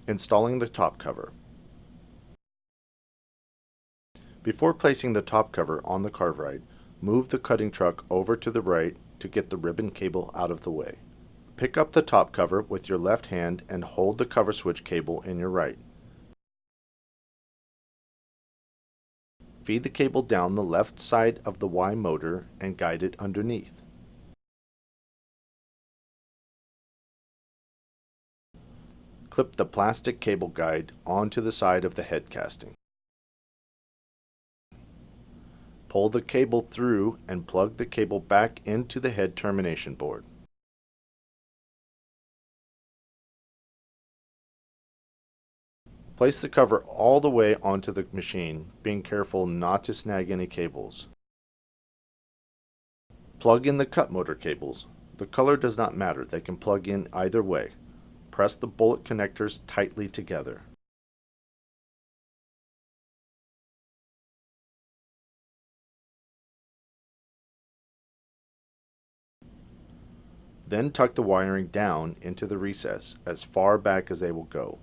Installing the top cover. Before placing the top cover on the CarveWright, move the cutting truck over to the right to get the ribbon cable out of the way. Pick up the top cover with your left hand and hold the cover switch cable in your right. Feed the cable down the left side of the Y motor and guide it underneath. Clip the plastic cable guide onto the side of the head casting. Pull the cable through and plug the cable back into the head termination board. Place the cover all the way onto the machine, being careful not to snag any cables. Plug in the cut motor cables. The color does not matter, they can plug in either way. Press the bullet connectors tightly together. Then tuck the wiring down into the recess as far back as they will go.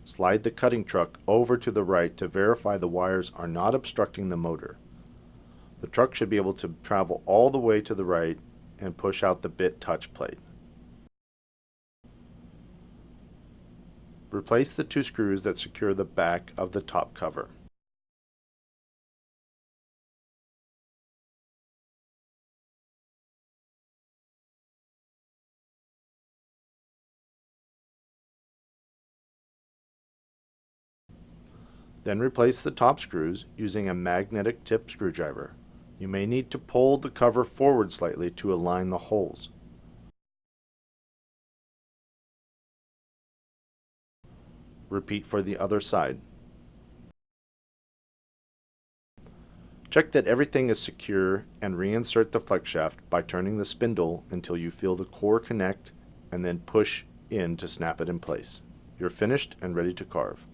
Slide the cutting truck over to the right to verify the wires are not obstructing the motor. The truck should be able to travel all the way to the right and push out the bit touch plate. Replace the 2 screws that secure the back of the top cover. Then replace the top screws using a magnetic tip screwdriver. You may need to pull the cover forward slightly to align the holes. Repeat for the other side. Check that everything is secure and reinsert the flex shaft by turning the spindle until you feel the core connect and then push in to snap it in place. You're finished and ready to carve.